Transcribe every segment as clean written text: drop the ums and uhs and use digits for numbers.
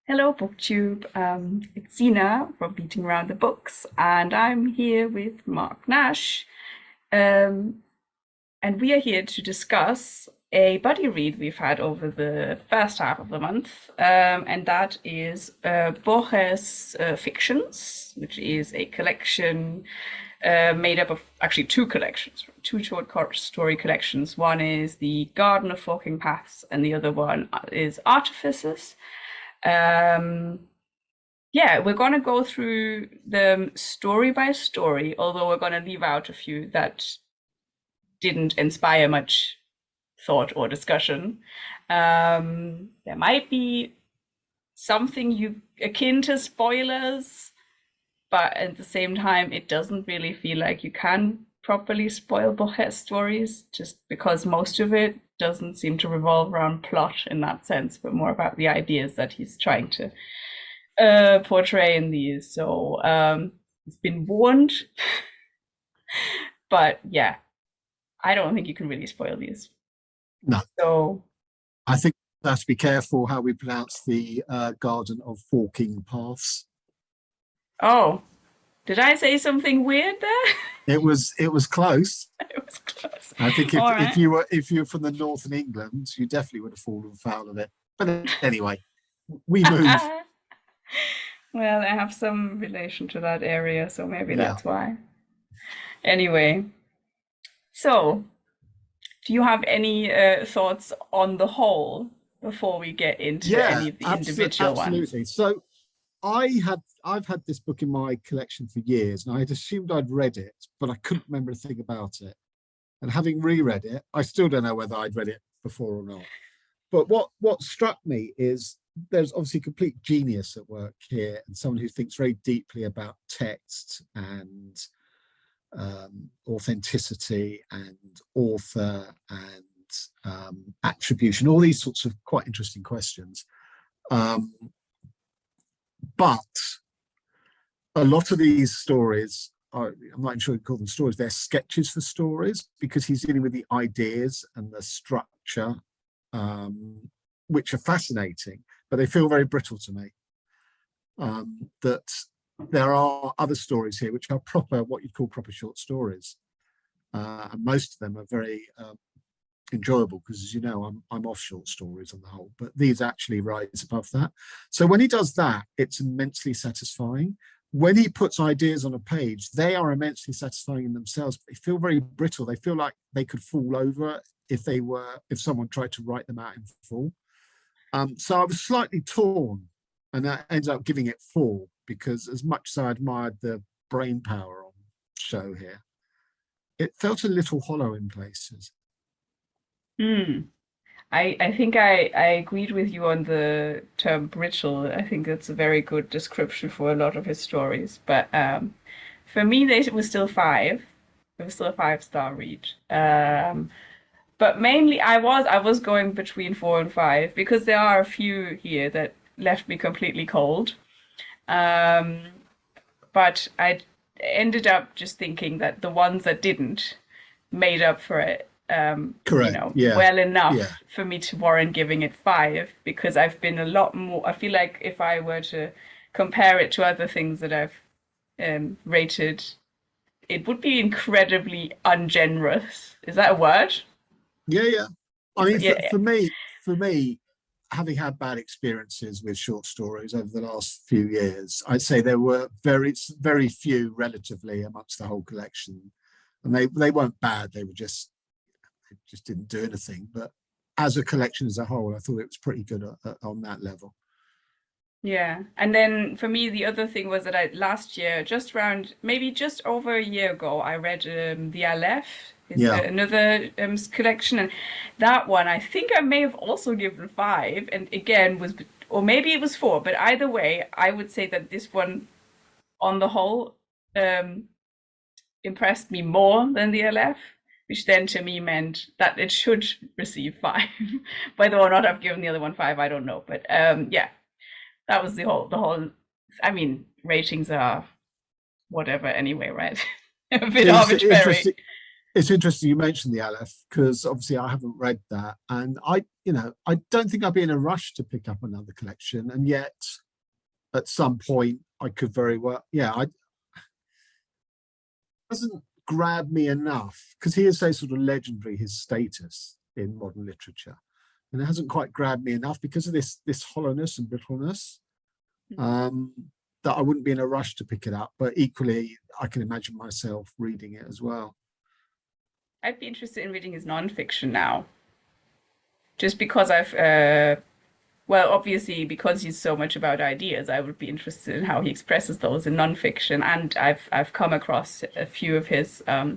Hello, BookTube. It's Zina from Beating Around the Books, and I'm here with Marc Nash. Um, and we are here to discuss a buddy read we've had over the first half of the month, and that is Borges Fictions, which is a collection made up of actually two collections, two short story collections. One is The Garden of Forking Paths, and the other one is Artifices. Um, yeah, we're going to go through them story by story, although we're going to leave out a few that didn't inspire much thought or discussion. There might be something akin to spoilers, but at the same time, it doesn't really feel like you can properly spoil Borges stories, just because most of it doesn't seem to revolve around plot in that sense, but more about the ideas that he's trying to portray in these. So it's been warned, but yeah, I don't think you can really spoil these. No, So, I think we have to be careful how we pronounce the Garden of Forking Paths. oh, did I say something weird there? It was close. It was close. I think All if right. you were from the north of England, you definitely would have fallen foul of it. But anyway, we move. Well, I have some relation to that area, so maybe Yeah, that's why. Anyway, so do you have any thoughts on the whole before we get into yeah, any of the individual ones? absolutely. So I've had this book in my collection for years, and I had assumed I'd read it, but I couldn't remember a thing about it. And having reread it, I still don't know whether I'd read it before or not. But what struck me is there's obviously complete genius at work here, and someone who thinks very deeply about text and authenticity and author and attribution, all these sorts of quite interesting questions. Um, but a lot of these stories are, I'm not even sure you call them stories, they're sketches for stories, because he's dealing with the ideas and the structure, which are fascinating, but they feel very brittle to me. That there are other stories here which are proper, what you'd call proper short stories. And most of them are very enjoyable because, as you know, I'm off short stories on the whole, but these actually rise above that. So when he does that, it's immensely satisfying. When he puts ideas on a page, they are immensely satisfying in themselves, but they feel very brittle. They feel like they could fall over if someone tried to write them out in full. So I was slightly torn, and I ended up giving it 4 because, as much as I admired the brain power on show here, it felt a little hollow in places. Hmm. I think I agreed with you on the term brittle. I think that's a very good description for a lot of his stories. But for me, it was still 5. It was still a 5-star read. But mainly I was going between 4 and 5 because there are a few here that left me completely cold. Um, but I ended up just thinking that the ones that didn't made up for it, Correct. Yeah. well enough Yeah. for me to warrant giving it 5 because I've been a lot more. I feel like if I were to compare it to other things that I've rated, it would be incredibly ungenerous. Is that a word? Yeah. Yeah. I mean, Yeah. for me, having had bad experiences with short stories over the last few years, I'd say there were very few relatively amongst the whole collection, and they weren't bad. They just didn't do anything. But as a collection as a whole, I thought it was pretty good on that level. Yeah. And then for me, the other thing was that last year, just around maybe just over a year ago, I read The Aleph. It's Yeah. another collection. And that one, I think I may have also given 5. And again, or maybe it was 4. But either way, I would say that this one, on the whole, um, impressed me more than The Aleph, which then to me meant that it should receive 5. Whether or not I've given the other one 5, I don't know. But yeah, that was the whole. I mean, ratings are whatever anyway, right? A bit It's arbitrary. interesting. it's interesting you mentioned the Aleph, because obviously I haven't read that, and I don't think I'd be in a rush to pick up another collection, and yet at some point I could very well, it doesn't grab me enough, because he is so sort of legendary, his status in modern literature, and it hasn't quite grabbed me enough because of this hollowness and brittleness, that I wouldn't be in a rush to pick it up. But equally, I can imagine myself reading it as well. I'd be interested in reading his nonfiction now, just because well, obviously, because he's so much about ideas, I would be interested in how he expresses those in nonfiction. And I've come across a few of his, a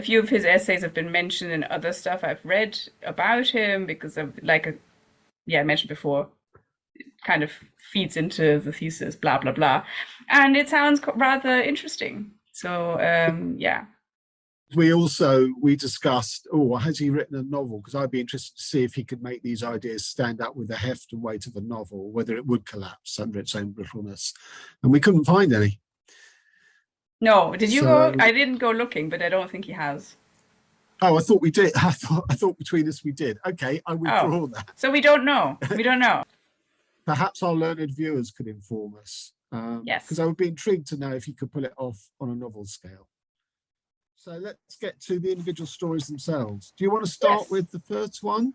few of his essays have been mentioned in other stuff I've read about him, because of, I mentioned before, it kind of feeds into the thesis, blah, blah, blah. And it sounds rather interesting. So, yeah. We discussed, has he written a novel? Because I'd be interested to see if he could make these ideas stand up with the heft and weight of a novel, whether it would collapse under its own brittleness. And we couldn't find any. No, did you go? I didn't go looking, but I don't think he has. Oh, I thought we did. I thought between us we did. Okay, I withdraw that. So we don't know. We don't know. Perhaps our learned viewers could inform us. Yes. Because I would be intrigued to know if he could pull it off on a novel scale. So let's get to the individual stories themselves. Do you want to start with the first one?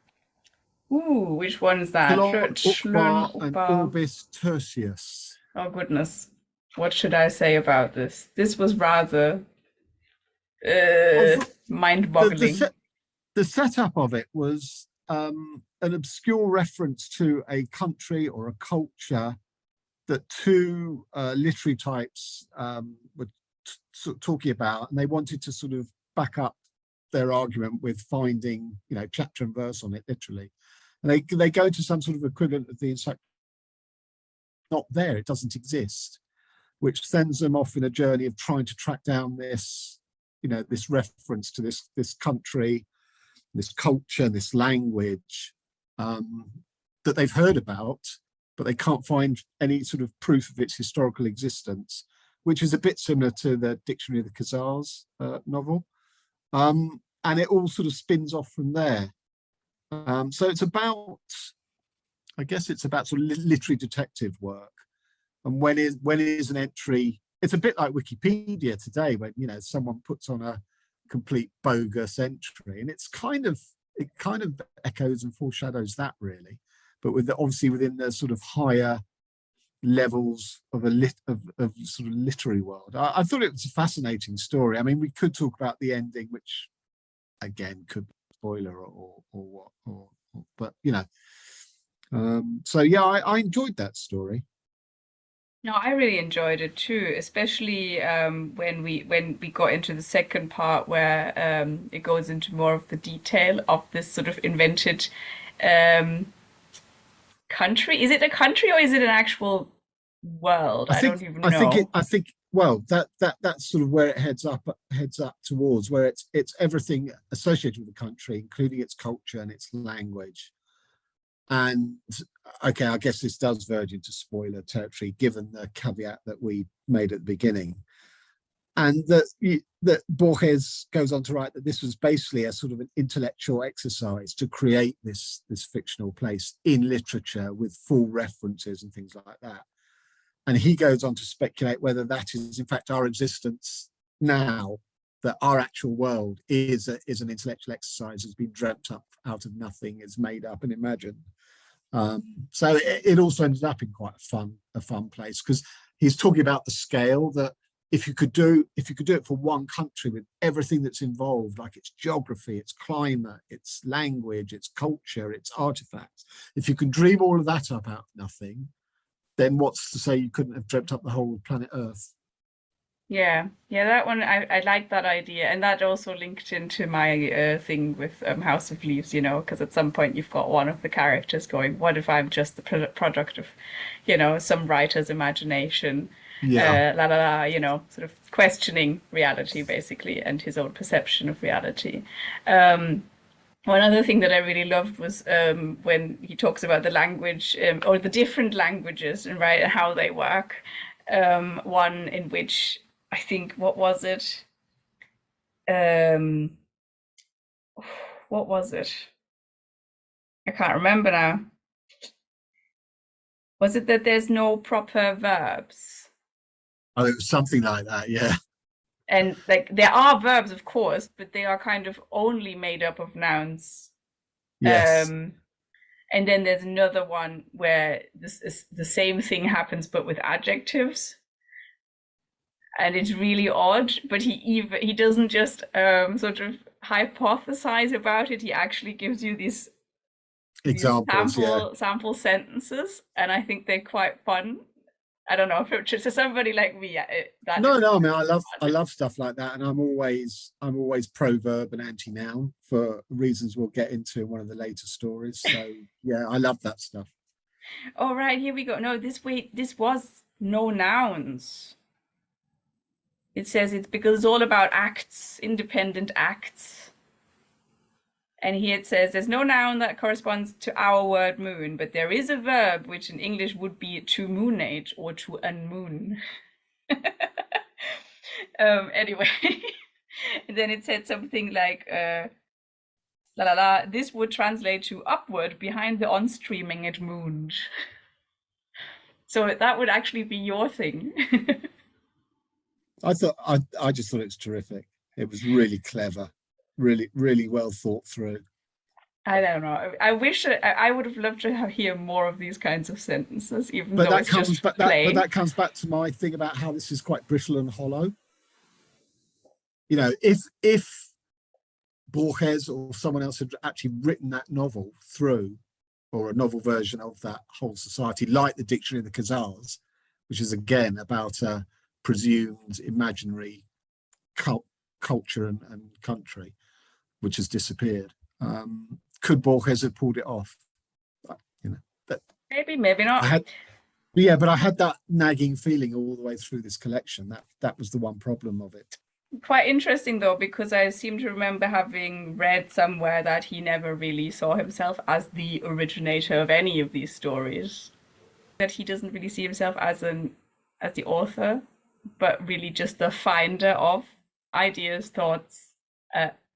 Ooh, which one is that? Ukbar and Orbis Tertius. Oh, goodness. What should I say about this? This was rather mind-boggling. The setup of it was an obscure reference to a country or a culture that two literary types were talking about, and they wanted to sort of back up their argument with finding, chapter and verse on it, literally. And they go to some sort of equivalent of the encyclopedia. Not there, it doesn't exist, which sends them off in a journey of trying to track down this, this reference to this country, this culture, this language that they've heard about, but they can't find any sort of proof of its historical existence, which is a bit similar to the Dictionary of the Khazars novel. And it all sort of spins off from there. So it's about, I guess it's about sort of literary detective work. And when is an entry, it's a bit like Wikipedia today, when, someone puts on a complete bogus entry, and it kind of echoes and foreshadows that, really. But obviously within the sort of higher levels of sort of literary world. I thought it was a fascinating story. I mean, we could talk about the ending, which again could be a spoiler or but so yeah, I enjoyed that story. No, I really enjoyed it too, especially when we got into the second part, where it goes into more of the detail of this sort of invented country. Is it a country or is it an actual world? I don't even know. I think well, that's sort of where it heads up towards, where it's everything associated with the country, including its culture and its language. And okay, I guess this does verge into spoiler territory, given the caveat that we made at the beginning, and that Borges goes on to write that this was basically a sort of an intellectual exercise to create this fictional place in literature with full references and things like that. And he goes on to speculate whether that is in fact our existence now, that our actual world is an intellectual exercise, has been dreamt up out of nothing, is made up and imagined. So it also ended up in quite a fun place, because he's talking about the scale, that if you could do it for one country with everything that's involved, like its geography, its climate, its language, its culture, its artifacts, if you can dream all of that up out of nothing, then what's to say you couldn't have dreamt up the whole planet Earth? Yeah, that one, I like that idea, and that also linked into my thing with House of Leaves, because at some point you've got one of the characters going, what if I'm just the product of, some writer's imagination, sort of questioning reality, basically, and his own perception of reality. One other thing that I really loved was when he talks about the language, or the different languages, and right, and how they work. One in which I think, what was it? um, what was it? I can't remember now. Was it that there's no proper verbs? Oh, it was something like that. Yeah. And like there are verbs, of course, but they are kind of only made up of nouns. Yes. Um, and then there's another one where this is the same thing happens but with adjectives. And it's really odd, but he doesn't just sort of hypothesize about it. He actually gives you these Examples. Yeah. sample sentences, and I think they're quite fun. I don't know if it's to somebody like me, that is No. I mean, I love stuff like that, and I'm always pro verb and anti noun for reasons we'll get into in one of the later stories. So yeah, I love that stuff. All right, here we go. No, this was no nouns. It says it's because it's all about acts, independent acts. And here it says there's no noun that corresponds to our word moon, but there is a verb which in English would be to moonate or to unmoon. Anyway, and then it said something like la la la. This would translate to upward behind the on-streaming at moon. So that would actually be your thing. I just thought it was terrific. It was really clever, really well thought through. I don't know. I wish I would have loved to hear more of these kinds of sentences, even But though it's just plain. that comes back to my thing about how this is quite brittle and hollow. You know, if Borges or someone else had actually written that novel through, or a novel version of that whole society, like the Dictionary of the Khazars, which is again about a presumed imaginary culture and country which has disappeared. Could Borges have pulled it off? You know, but maybe not. But I had that nagging feeling all the way through this collection. That was the one problem of it. Quite interesting though, because I seem to remember having read somewhere that he never really saw himself as the originator of any of these stories. That he doesn't really see himself as the author, but really just the finder of ideas, thoughts,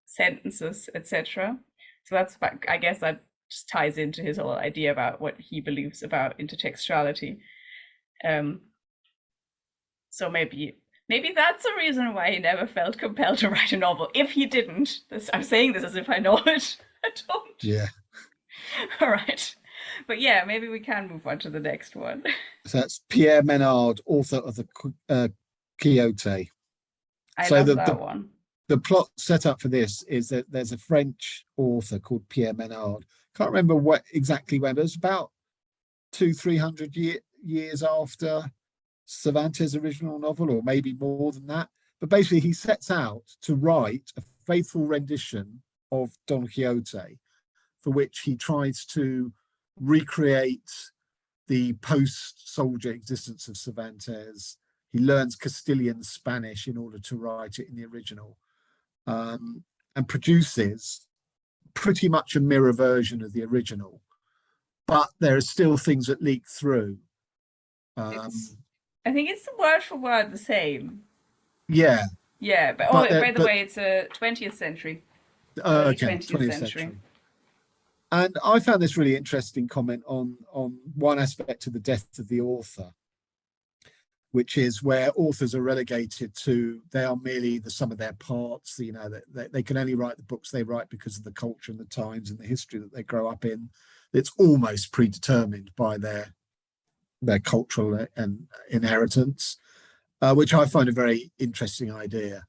sentences, etc. So that's, I guess, that just ties into his whole idea about what he believes about intertextuality. So maybe that's a reason why he never felt compelled to write a novel. If he didn't, I'm saying this as if I know it. I don't. Yeah. All right. But yeah, maybe we can move on to the next one. So that's Pierre Menard, author of the Quixote. I love that one. The plot set up for this is that there's a French author called Pierre Menard. Can't remember what exactly when, but it's about 200-300 years after Cervantes' original novel, or maybe more than that. But basically, he sets out to write a faithful rendition of Don Quixote, for which he tries to recreate the post-soldier existence of Cervantes. He learns Castilian Spanish in order to write it in the original, and produces pretty much a mirror version of the original. But there are still things that leak through. I think it's word for word the same. Yeah. Yeah, but by the way, it's a 20th century. Okay, 20th century. And I found this really interesting comment on one aspect of the death of the author, which is where authors are relegated to, they are merely the sum of their parts. You know, that they can only write the books they write because of the culture and the times and the history that they grow up in. It's almost predetermined by their cultural and inheritance, which I find a very interesting idea.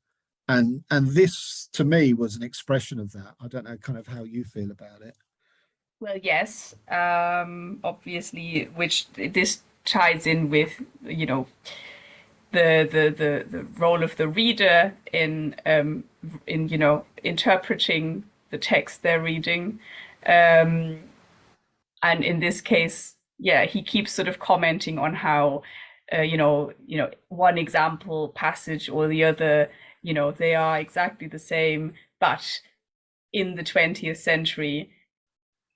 And this, to me, was an expression of that. I don't know kind of how you feel about it. Well, yes, obviously, which this ties in with, you know, the role of the reader in you know, interpreting the text they're reading, and in this case, yeah, he keeps sort of commenting on how, you know, one example passage or the other, you know, they are exactly the same, but in the 20th century,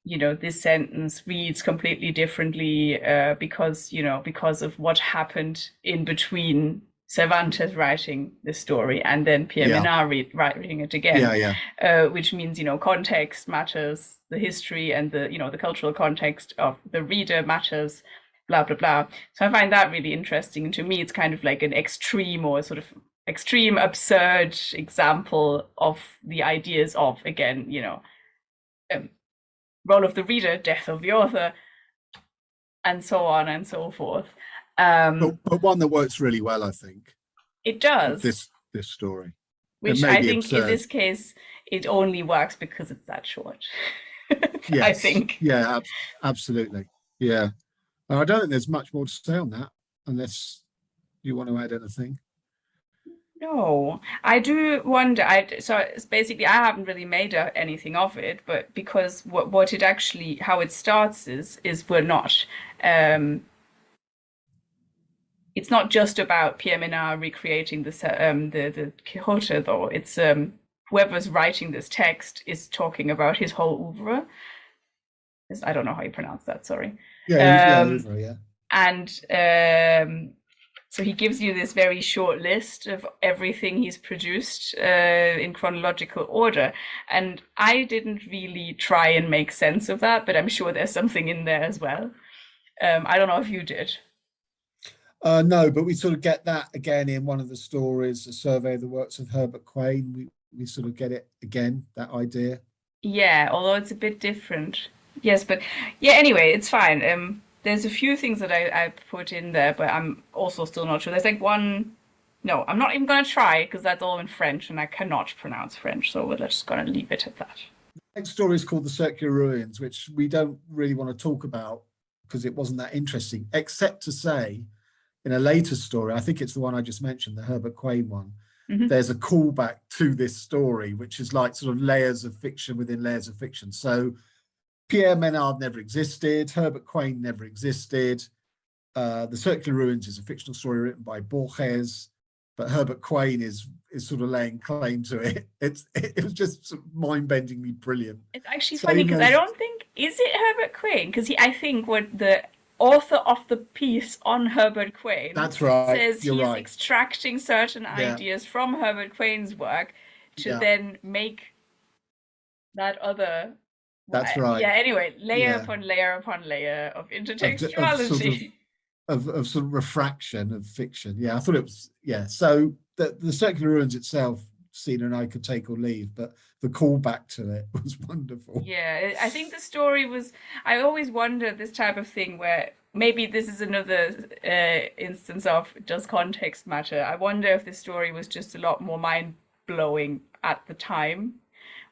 you know, this sentence reads completely differently because, you know, because of what happened in between Cervantes writing the story and then Pierre Yeah, Menard writing it again, yeah, yeah. which means, context matters, the history and the cultural context of the reader matters, blah, blah, blah. So I find that really interesting. And to me, it's kind of like an extreme or sort of extreme, absurd example of the ideas of, again, role of the reader, death of the author, and so on and so forth. But one that works really well, I think, It with does, this story. It which may I be think in absurd. this case, it only works because it's that short. I Yes. think. Yeah, absolutely. Yeah. I don't think there's much more to say on that, unless you want to add anything. No, I do wonder. So it's basically, I haven't really made anything of it, but because what it actually, how it starts is we're not. It's not just about Pierre Menard recreating the Quixote, though. It's whoever's writing this text is talking about his whole oeuvre. I don't know how you pronounce that. Sorry. Yeah, Um, yeah. and so he gives you this very short list of everything he's produced in chronological order. And I didn't really try and make sense of that, but I'm sure there's something in there as well. I don't know if you did. No, but we sort of get that again in one of the stories, a survey of the works of Herbert Quain. We sort of get it again, that idea. Yeah, although it's a bit different. Yes, but yeah, anyway, it's fine. There's a few things that I put in there, but I'm also still not sure. There's like one. No, I'm not even gonna try because that's all in French and I cannot pronounce French, so we're just gonna leave it at that. The next story is called The Circular Ruins, which we don't really want to talk about because it wasn't that interesting, except to say in a later story, I think it's the one I just mentioned, the Herbert Quain one, there's a callback to this story, which is like sort of layers of fiction within layers of fiction. So Pierre Menard never existed, Herbert Quain never existed. The Circular Ruins is a fictional story written by Borges, but Herbert Quain is sort of laying claim to it. It was just sort of mind-bendingly brilliant. It's actually funny because I don't think, is it Herbert Quain? Because I think what the author of the piece on Herbert Quain That's right. says You're he's right. extracting certain Yeah. ideas from Herbert Quain's work to Yeah. then make that other. That's right. Yeah, anyway, layer Yeah. upon layer upon layer of intertextuality. Of sort of refraction of fiction. Yeah, I thought it was, yeah. So the Circular Ruins itself, Sina and I could take or leave, but the callback to it was wonderful. Yeah, I think the story was. I always wonder this type of thing where maybe this is another instance of does context matter? I wonder if the story was just a lot more mind blowing at the time.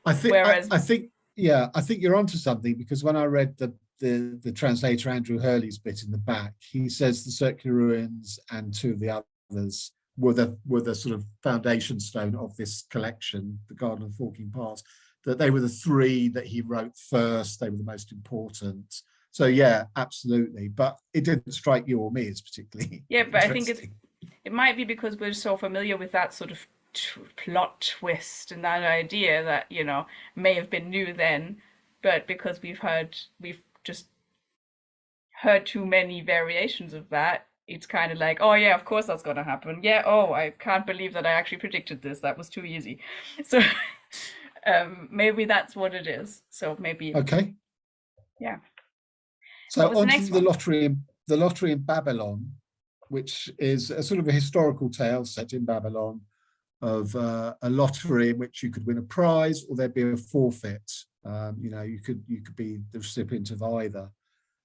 I think, Whereas, I think, yeah, I think you're onto something because when I read the translator Andrew Hurley's bit in the back, he says the Circular Ruins and two of the others were the sort of foundation stone of this collection, the Garden of Forking Paths, that they were the three that he wrote first, they were the most important. So yeah, absolutely. But it didn't strike you or me as particularly yeah, but I think interesting. it might be because we're so familiar with that sort of plot twist and that idea that may have been new then, but because we've just heard too many variations of that, it's kind of like, oh yeah, of course that's gonna happen. Yeah, oh, I can't believe that I actually predicted this. That was too easy. So maybe that's what it is. So maybe Okay. Yeah. So on to the lottery in Babylon, which is a sort of a historical tale set in Babylon of a lottery in which you could win a prize or there'd be a forfeit. You could be the recipient of either,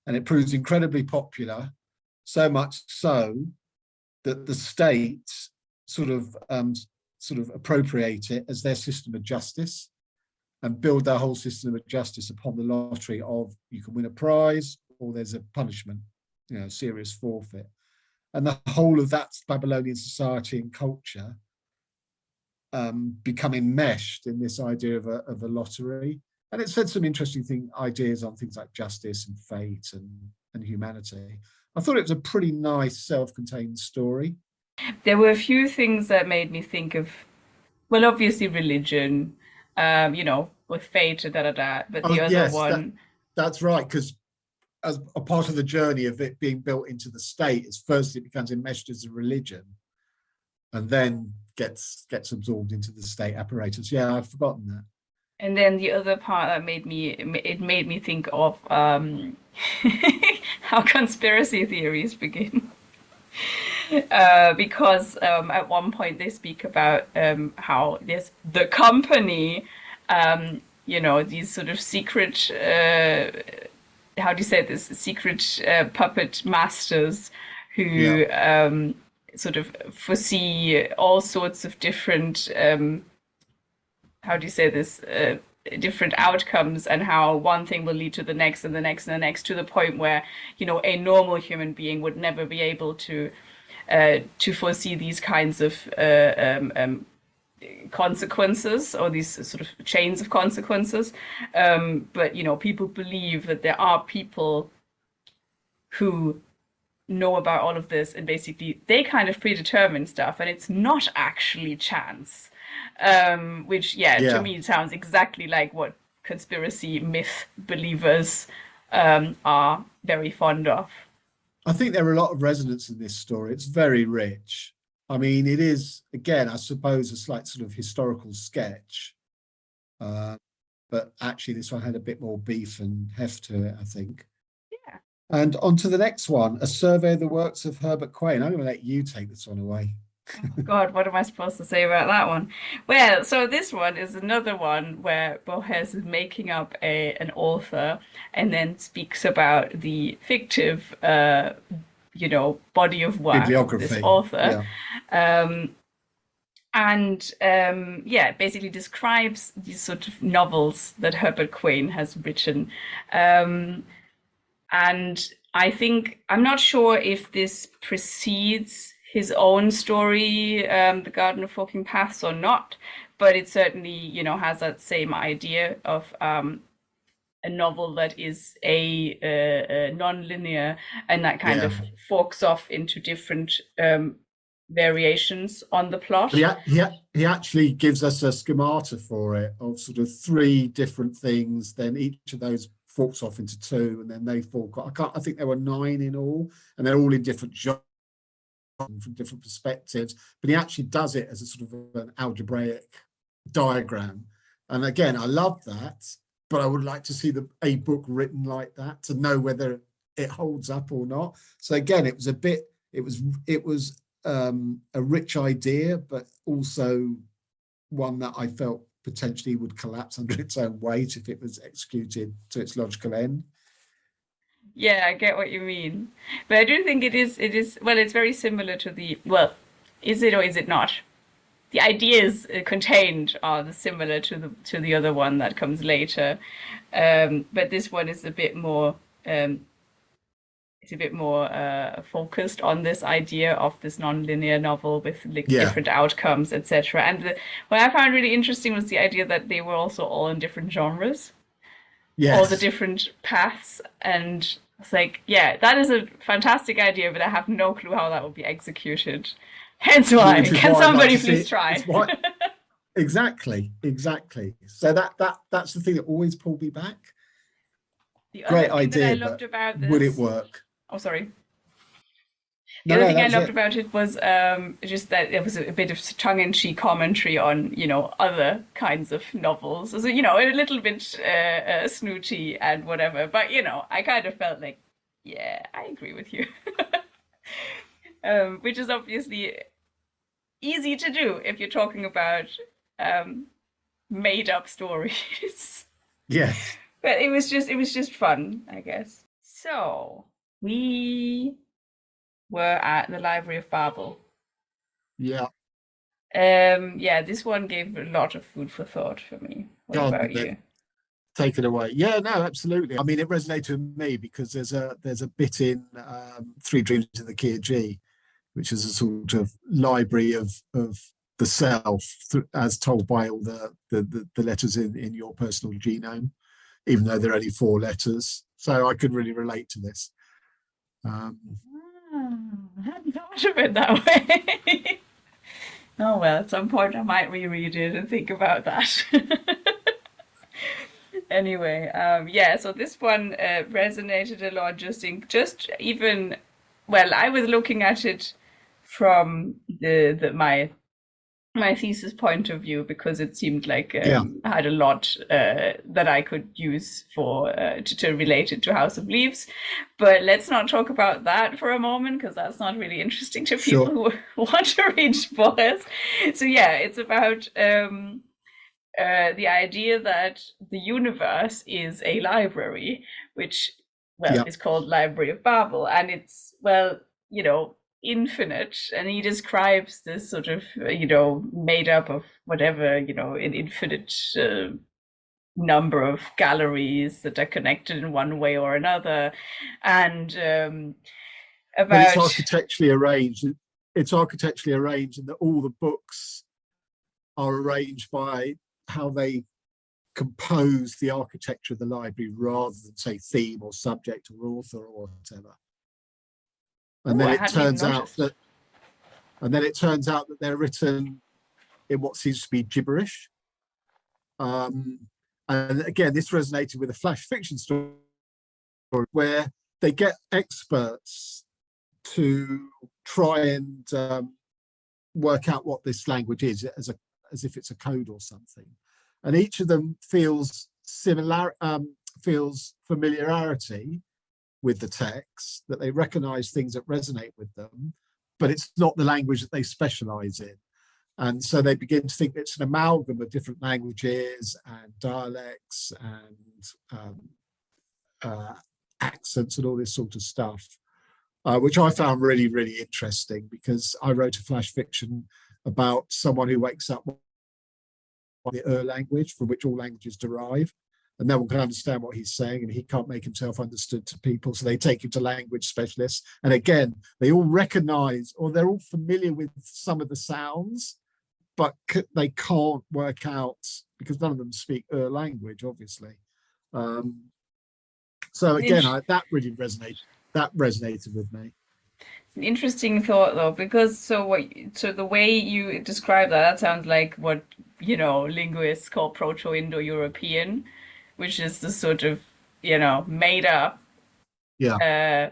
and it proves incredibly popular, so much so that the state sort of appropriate it as their system of justice and build their whole system of justice upon the lottery of you can win a prize or there's a punishment, serious forfeit. And the whole of that Babylonian society and culture become enmeshed in this idea of a lottery. And it said some interesting ideas on things like justice and fate and humanity. I thought it was a pretty nice self-contained story. There were a few things that made me think of, well, obviously religion, with fate, but the other one. That's right, because as a part of the journey of it being built into the state, is first it becomes enmeshed as a religion, and then gets absorbed into the state apparatus. Yeah, I've forgotten that. And then the other part that made me think of how conspiracy theories begin. Because at one point they speak about how there's the company, these sort of secret, how do you say this, secret puppet masters who sort of foresee all sorts of different, how do you say this, different outcomes, and how one thing will lead to the next and the next and the next, to the point where, a normal human being would never be able to foresee these kinds of consequences, or these sort of chains of consequences. But people believe that there are people who know about all of this, and basically they kind of predetermine stuff, and it's not actually chance. Which to me sounds exactly like what conspiracy myth believers are very fond of. I think there are a lot of resonance in this story. It's very rich. I mean, it is, again, I suppose, a slight sort of historical sketch. But actually, this one had a bit more beef and heft to it, I think. Yeah. And on to the next one, A Survey of the Works of Herbert Quain. I'm going to let you take this one away. Oh God, what am I supposed to say about that one? Well, so this one is another one where Borges is making up an author, and then speaks about the fictive, body of work of this author. Basically describes these sort of novels that Herbert Quain has written. And I think, I'm not sure if this precedes his own story, The Garden of Forking Paths, or not, but it certainly, has that same idea of a novel that is a non-linear, and that kind of forks off into different variations on the plot. He actually gives us a schemata for it of sort of 3 different things, then each of those forks off into 2, and then they fork off. I think there were 9 in all, and they're all in different genres, from different perspectives, but he actually does it as a sort of an algebraic diagram. And again, I love that, but I would like to see a book written like that to know whether it holds up or not. So again, it was a rich idea, but also one that I felt potentially would collapse under its own weight if it was executed to its logical end. Yeah, I get what you mean. But I do think it is, well, it's very similar to is it or is it not? The ideas contained are similar to the other one that comes later. But this one is a bit more, focused on this idea of this non-linear novel with different outcomes, etc. And what I found really interesting was the idea that they were also all in different genres. All the different paths, and it's like, that is a fantastic idea, but I have no clue how that will be executed. Hence why, can somebody please try? Exactly. So that's the thing that always pulled me back. The Great idea, I loved about this, would it work? Oh, sorry. The other thing I loved about it was just that it was a bit of tongue-in-cheek commentary on, other kinds of novels. So, a little bit snooty and whatever. But, I kind of felt like, I agree with you. Which is obviously easy to do if you're talking about made-up stories. Yes. But it was just fun, I guess. So, we were at the Library of Babel. Yeah. This one gave a lot of food for thought for me. What about you? Take it away. Yeah, no, absolutely. I mean, it resonated with me because there's a bit in 3 Dreams in the Key of G, which is a sort of library of the self, as told by all the letters in your personal genome, even though there are only 4 letters. So I could really relate to this. I hadn't thought of it that way. Oh well, at some point I might reread it and think about that. Anyway, so this one resonated a lot. I was looking at it from my thesis point of view, because it seemed like Yeah, I had a lot that I could use for to relate it to House of Leaves. But let's not talk about that for a moment, because that's not really interesting to people sure. who want to read Borges. So yeah, it's about the idea that the universe is a library, which, well, Yeah, is called Library of Babel, and it's, well, infinite. And he describes this sort of, made up of whatever, an infinite number of galleries that are connected in one way or another, and but it's about architecturally arranged. It's architecturally arranged, and that all the books are arranged by how they compose the architecture of the library, rather than say theme or subject or author or whatever. And oh, then I it hadn't even turns out noticed. that, they're written in what seems to be gibberish. And again, this resonated with a flash fiction story where they get experts to try and work out what this language is, as if it's a code or something. And each of them feels familiarity with the text, that they recognize things that resonate with them, but it's not the language that they specialize in. And so they begin to think it's an amalgam of different languages and dialects and accents and all this sort of stuff, which I found really, really interesting, because I wrote a flash fiction about someone who wakes up with the language from which all languages derive, and no one can understand what he's saying, and he can't make himself understood to people. So they take him to language specialists. And again, they all recognize, or they're all familiar with some of the sounds, but they can't work out, because none of them speak language, obviously. So again, that really resonated with me. An interesting thought, though, because so the way you describe that sounds like what linguists call Proto-Indo-European, which is the sort of made up Yeah.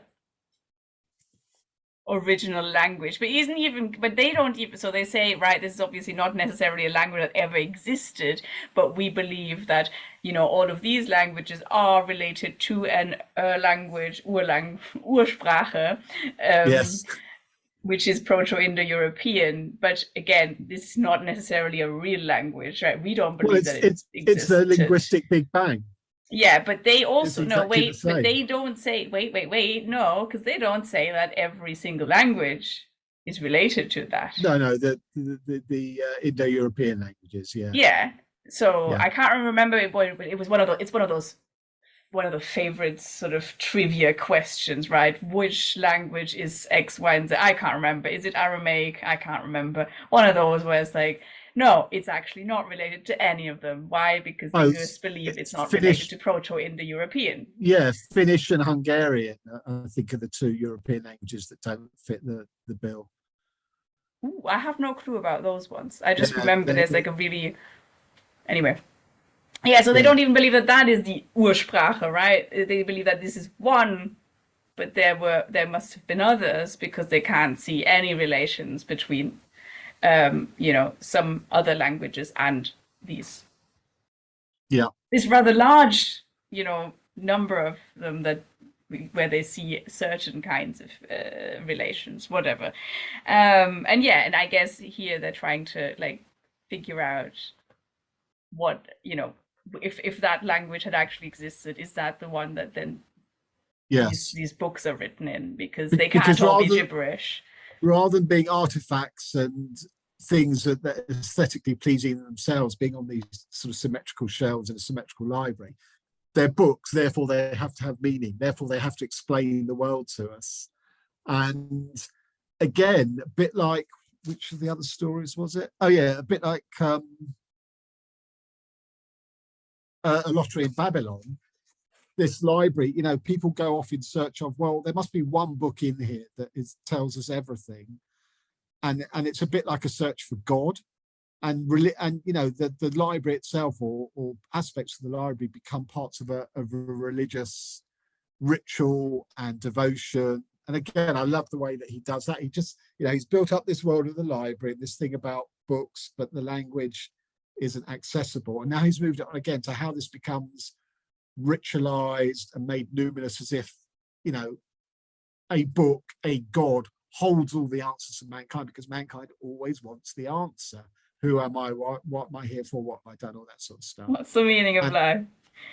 Original language, but they don't even, so they say, right, this is obviously not necessarily a language that ever existed, but we believe that all of these languages are related to an language, Ursprache, Yes. which is Proto-Indo-European. But again, this is not necessarily a real language, right? We don't Well, believe that it it's the existed. linguistic Big Bang. Yeah, but they also It's exactly the same. but they don't say wait, no, because they don't say that every single language is related to that. No, the Indo-European languages, yeah. Yeah. So Yeah. I can't remember it, but it was one of the favorite sort of trivia questions, right? Which language is X, Y, and Z? I can't remember. Is it Aramaic? I can't remember. One of those where it's like, no, it's actually not related to any of them. Why? Because linguists believe it's not related to Proto-Indo-European. Yeah, Finnish and Hungarian, I think, are the two European languages that don't fit the bill. Ooh, I have no clue about those ones. I just remember there's like a really... Anyway. Yeah, so they don't even believe that is the Ursprache, right? They believe that this is one, but there must have been others, because they can't see any relations between some other languages and these. Yeah. This rather large, number of them where they see certain kinds of relations, whatever. And I guess here they're trying to figure out what, if that language had actually existed, is that the one that then these books are written in, because they can't all be gibberish. Rather than being artifacts and things that are aesthetically pleasing themselves, being on these sort of symmetrical shelves in a symmetrical library, they're books, therefore they have to have meaning, therefore they have to explain the world to us. And again, a bit like, which of the other stories was it? Oh yeah, a bit like A Lottery in Babylon. This library, people go off in search of, well, there must be one book in here that tells us everything, and it's a bit like a search for God, and the library itself, or aspects of the library, become parts of a religious ritual and devotion And again, I love the way that he does that. He just, he's built up this world of the library, this thing about books, but the language isn't accessible. And now he's moved on again to how this becomes ritualized and made numinous, as if, a book, a god, holds all the answers of mankind, because mankind always wants the answer. Who am I? What am I here for? What have I done? All that sort of stuff. What's the meaning of life?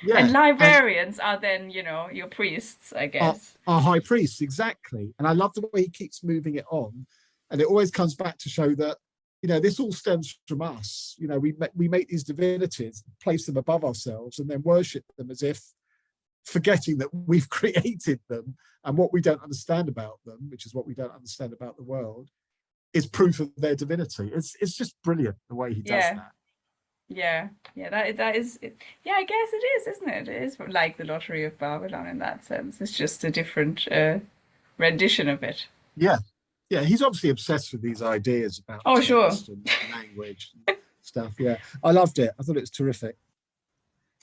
Yeah, and librarians are then, your priests, I guess. Our high priests, exactly. And I love the way he keeps moving it on. And it always comes back to show that, this all stems from us. We make these divinities, place them above ourselves, and then worship them as if forgetting that we've created them, and what we don't understand about them, which is what we don't understand about the world, is proof of their divinity. It's just brilliant the way he does that. Yeah, that is. Yeah, I guess it is, isn't it? It is like the Lottery of Babylon in that sense. It's just a different rendition of it. Yeah, he's obviously obsessed with these ideas about sure, and language and stuff. Yeah, I loved it. I thought it was terrific.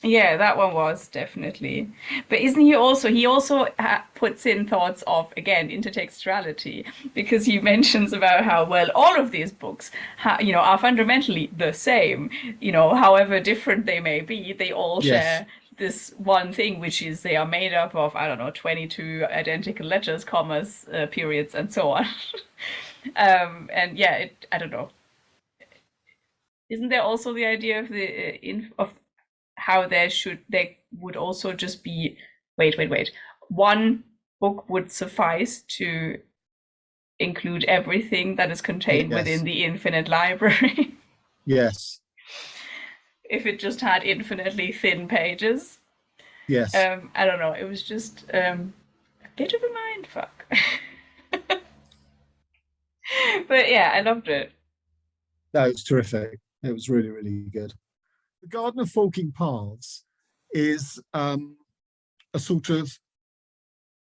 Yeah, that one was definitely. But isn't he also puts in thoughts of, again, intertextuality, because he mentions about how, well, all of these books, are fundamentally the same, however different they may be, they all share this one thing, which is they are made up of, 22 identical letters, commas, periods, and so on. And yeah, I don't know. Isn't there also the idea of how there would also just be, wait. One book would suffice to include everything that is contained within the infinite library. Yes. If it just had infinitely thin pages. Yes. I don't know. It was just a bit of a mind fuck. But yeah, I loved it. No, it's terrific. It was really, really good. The Garden of Forking Paths is a sort of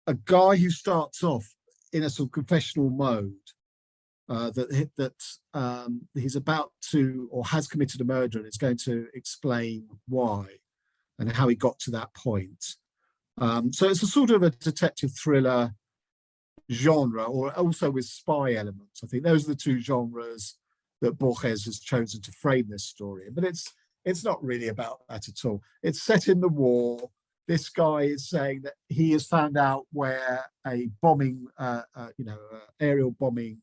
a guy who starts off in a sort of confessional mode, that he's about to, or has committed a murder, and is going to explain why and how he got to that point. So it's a sort of a detective thriller genre, or also with spy elements. I think those are the two genres that Borges has chosen to frame this story. But it's not really about that at all. It's set in the war. This guy is saying that he has found out where a bombing, aerial bombing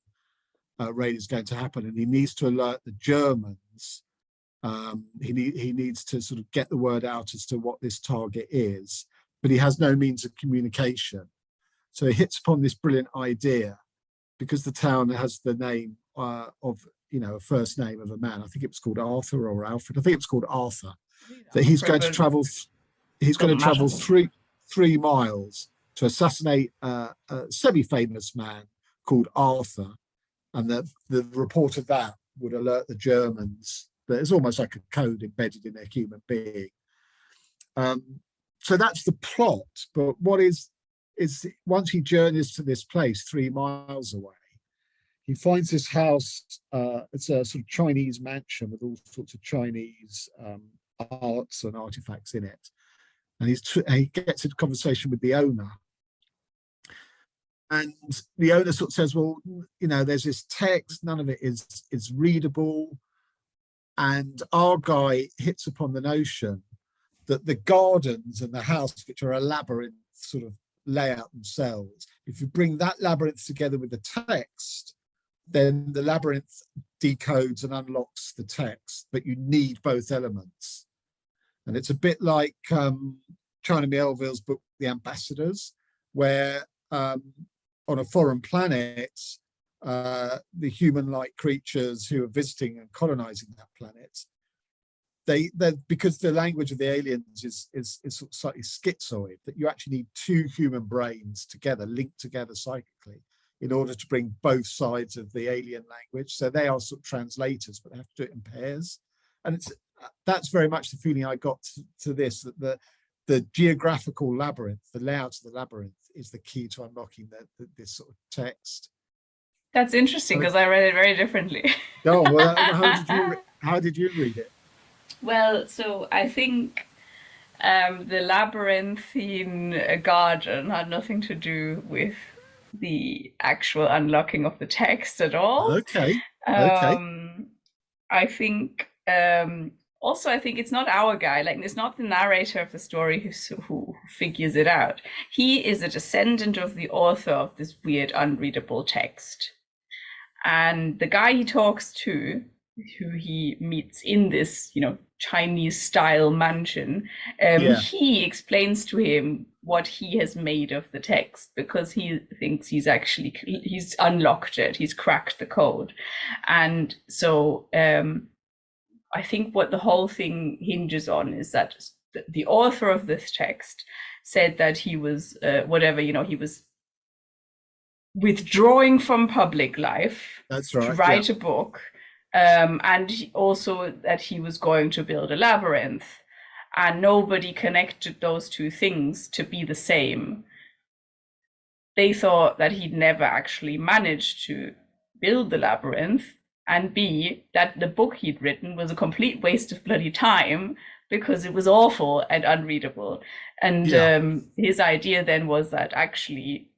raid is going to happen, and he needs to alert the Germans. He needs to sort of get the word out as to what this target is, but he has no means of communication. So he hits upon this brilliant idea, because the town has the name of a first name of a man. I think it was called Arthur or Alfred. I think it was called Arthur. That he's going to travel. He's going to travel 3 miles to assassinate a semi-famous man called Arthur, and the report of that would alert the Germans. That it's almost like a code embedded in a human being. So that's the plot. But what is once he journeys to this place 3 miles away, he finds this house. It's a sort of Chinese mansion with all sorts of Chinese arts and artifacts in it. And he gets into conversation with the owner. And the owner sort of says, well, there's this text, none of it is readable. And our guy hits upon the notion that the gardens and the house, which are a labyrinth sort of layout themselves, if you bring that labyrinth together with the text, then the labyrinth decodes and unlocks the text, but you need both elements. And it's a bit like China Miéville's book, The Ambassadors, where on a foreign planet, the human-like creatures who are visiting and colonizing that planet, they because the language of the aliens is sort of slightly schizoid, that you actually need 2 human brains together, linked together psychically, in order to bring both sides of the alien language. So they are sort of translators, but they have to do it in pairs. And that's very much the feeling I got to this, that the geographical labyrinth, the layout of the labyrinth, is the key to unlocking this sort of text. That's interesting, because I read it very differently. Oh, well, how did you read it? Well, so I think the labyrinthine garden had nothing to do with the actual unlocking of the text at all. Okay. Okay. I think also I think it's not our guy, like it's not the narrator of the story who figures it out. He is a descendant of the author of this weird unreadable text. And the guy he talks to, who he meets in this, Chinese style mansion, he explains to him what he has made of the text, because he thinks he's unlocked it, he's cracked the code. And so I think what the whole thing hinges on is that the author of this text said that he was he was withdrawing from public life. That's right, to write a book, and also that he was going to build a labyrinth, and nobody connected those two things to be the same. They thought that he'd never actually managed to build the labyrinth, and B, that the book he'd written was a complete waste of bloody time because it was awful and unreadable. And his idea then was that actually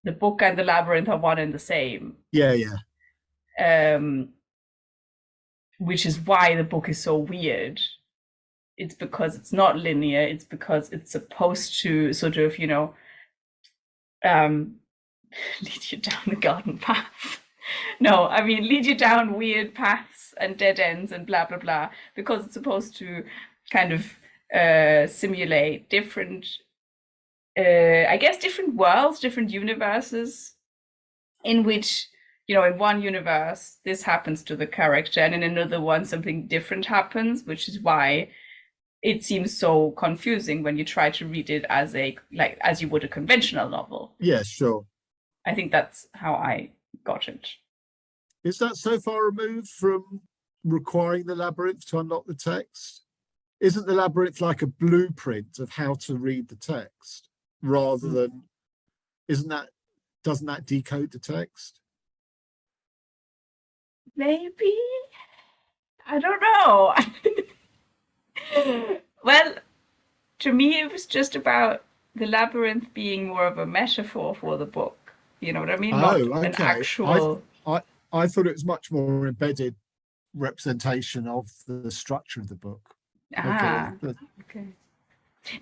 the book and the labyrinth are one and the same. Which is why the book is so weird. It's because it's not linear. It's because it's supposed to sort of, lead you down the garden path. No, I mean, lead you down weird paths and dead ends and blah, blah, blah, because it's supposed to kind of simulate different, different worlds, different universes, in which, in one universe, this happens to the character, and in another one, something different happens, which is why it seems so confusing when you try to read it as you would a conventional novel. Yeah, sure. I think that's how I got it. Is that so far removed from requiring the labyrinth to unlock the text? Isn't the labyrinth like a blueprint of how to read the text rather than, doesn't that decode the text? Maybe. I don't know. Well, to me, it was just about the labyrinth being more of a metaphor for the book. You know what I mean? Not an actual. I thought it was much more embedded representation of the structure of the book. Okay.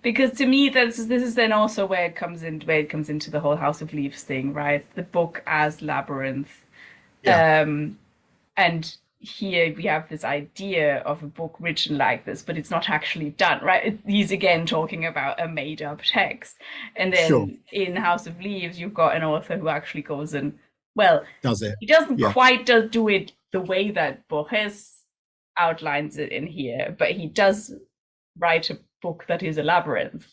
Because to me, this is then also where it comes into the whole House of Leaves thing, right? The book as labyrinth. And here we have this idea of a book written like this, but it's not actually done, right? He's again talking about a made-up text. And then in House of Leaves, you've got an author who actually goes and, does it? He doesn't quite do it the way that Borges outlines it in here, but he does write a book that is a labyrinth.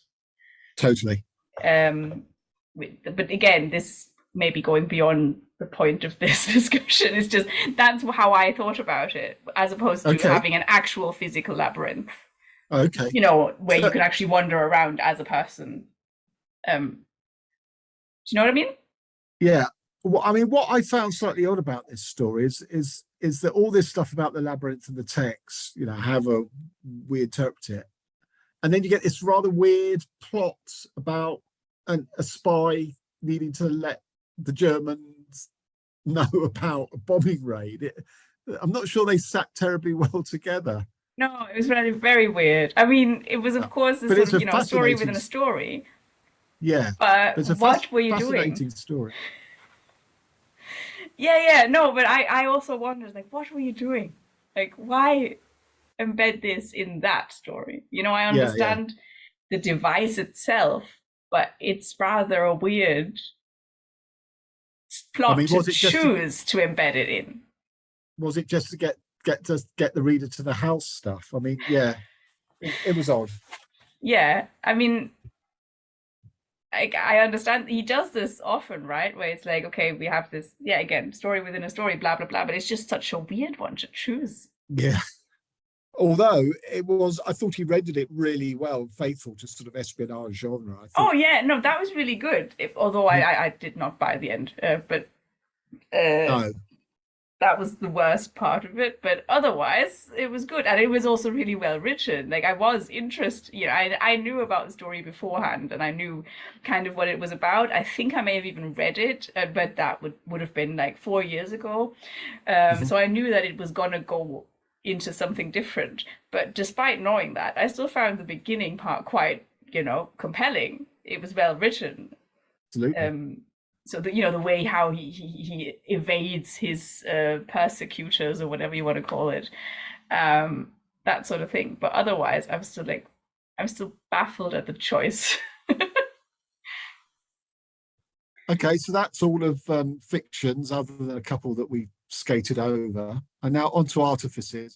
Totally. But again, this may be going beyond the point of this discussion. It's just that's how I thought about it, as opposed to having an actual physical labyrinth. Okay. Where you can actually wander around as a person. Do you know what I mean? Yeah. Well, I mean, what I found slightly odd about this story is that all this stuff about the labyrinth and the text, however we interpret it, and then you get this rather weird plot about a spy needing to let the Germans know about a bombing raid. I'm not sure they sat terribly well together. No, it was very, very weird. I mean, it was, of course, a sort of, story within a story. Yeah. But what were you doing? Fascinating story. No, but I also wondered, what were you doing? Why embed this in that story? I understand the device itself, but it's rather a weird plot to choose to embed it in. Was it just to get the reader to the house stuff? I mean, it was odd. Yeah, I mean, I understand he does this often, right? Where it's okay, we have this, again, story within a story, blah, blah, blah, but it's just such a weird one to choose. Yeah. Although I thought he rendered it really well, faithful to sort of espionage genre. No, that was really good. Although I did not buy the end, but no. that was the worst part of it, but otherwise it was good, and it was also really well written. Like I was interested, I knew about the story beforehand, and I knew kind of what it was about. I think I may have even read it, but that would have been like 4 years ago. Mhm. So I knew that it was gonna go into something different. But despite knowing that, I still found the beginning part quite, compelling. It was well written. Absolutely. Um, so the way how he evades his persecutors or whatever you want to call it, um, that sort of thing. But otherwise, I'm still baffled at the choice. Okay, so that's all of fictions, other than a couple that we skated over. And now on to artifices.